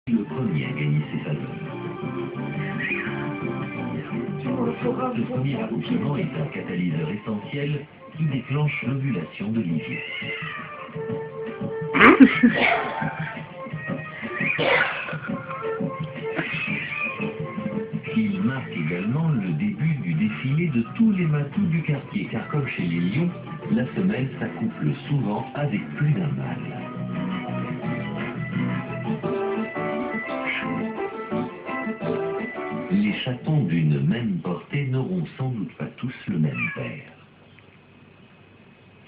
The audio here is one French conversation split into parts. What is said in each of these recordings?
Le premier à gagner ses faveurs. Ce premier accouchement est un catalyseur essentiel qui déclenche l'ovulation de Livia. Il marque également le début du défilé de tous les matous du quartier, car comme chez les lions, la femelle s'accouple souvent avec plus d'un mâle. Les chatons d'une même portée n'auront sans doute pas tous le même père.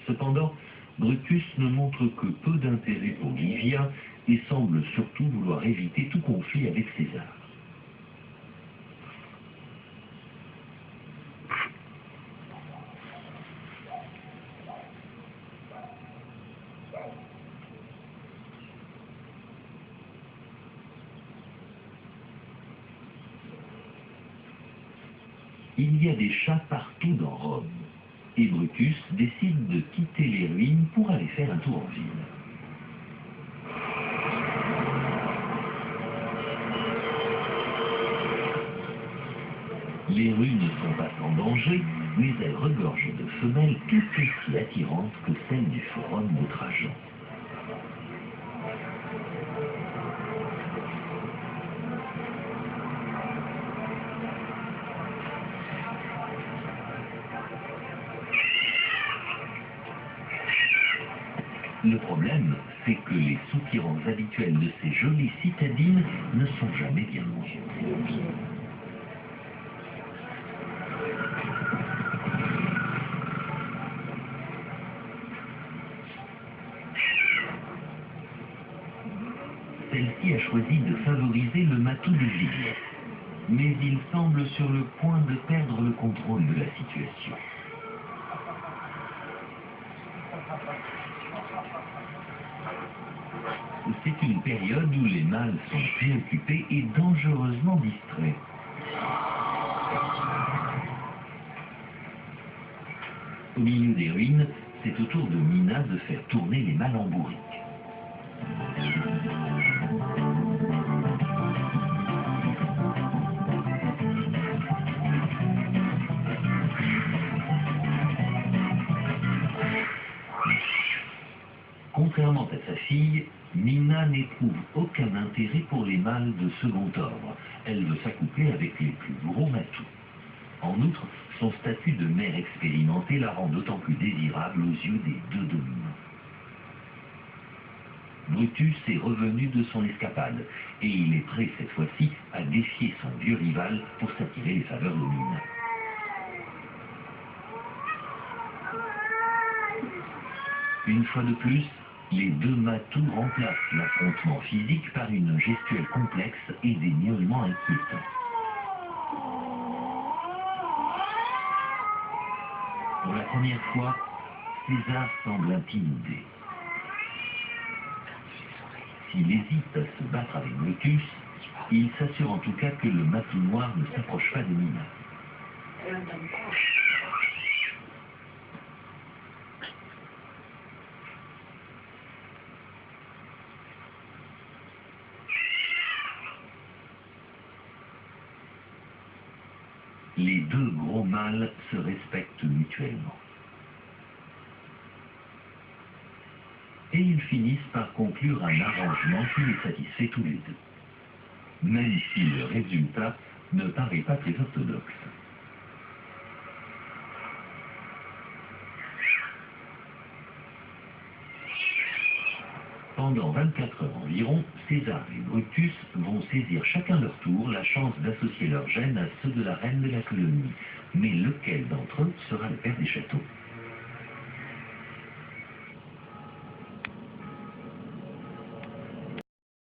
Cependant, Brutus ne montre que peu d'intérêt pour Livia et semble surtout vouloir éviter tout conflit avec César. Il y a des chats partout dans Rome, et Brutus décide de quitter les ruines pour aller faire un tour en ville. Les rues ne sont pas sans danger, mais elles regorgent de femelles tout aussi attirantes que celles du forum de Trajan. Le problème, c'est que les soupirants habituels de ces jolies citadines ne sont jamais bien mangés. Celle-ci a choisi de favoriser le matou de Juliette, mais il semble sur le point de perdre le contrôle de la situation. C'est une période où les mâles sont préoccupés et dangereusement distraits. Au milieu des ruines, c'est au tour de Mina de faire tourner les mâles en bourrique. Contrairement à sa fille, Mina n'éprouve aucun intérêt pour les mâles de second ordre. Elle veut s'accoupler avec les plus gros matous. En outre, son statut de mère expérimentée la rend d'autant plus désirable aux yeux des deux dominants. Brutus est revenu de son escapade, et il est prêt cette fois-ci à défier son vieux rival pour s'attirer les faveurs de Mina. Une fois de plus, les deux matous remplacent l'affrontement physique par une gestuelle complexe et des miaulements inquiétants. Pour la première fois, César semble intimidé. S'il hésite à se battre avec Brutus, il s'assure en tout cas que le matou noir ne s'approche pas de Mina. Les deux gros mâles se respectent mutuellement. Et ils finissent par conclure un arrangement qui les satisfait tous les deux. Même si le résultat ne paraît pas très orthodoxe. Pendant 24 heures environ, César et Brutus vont saisir chacun leur tour la chance d'associer leurs gènes à ceux de la reine de la colonie. Mais lequel d'entre eux sera le père des châteaux ?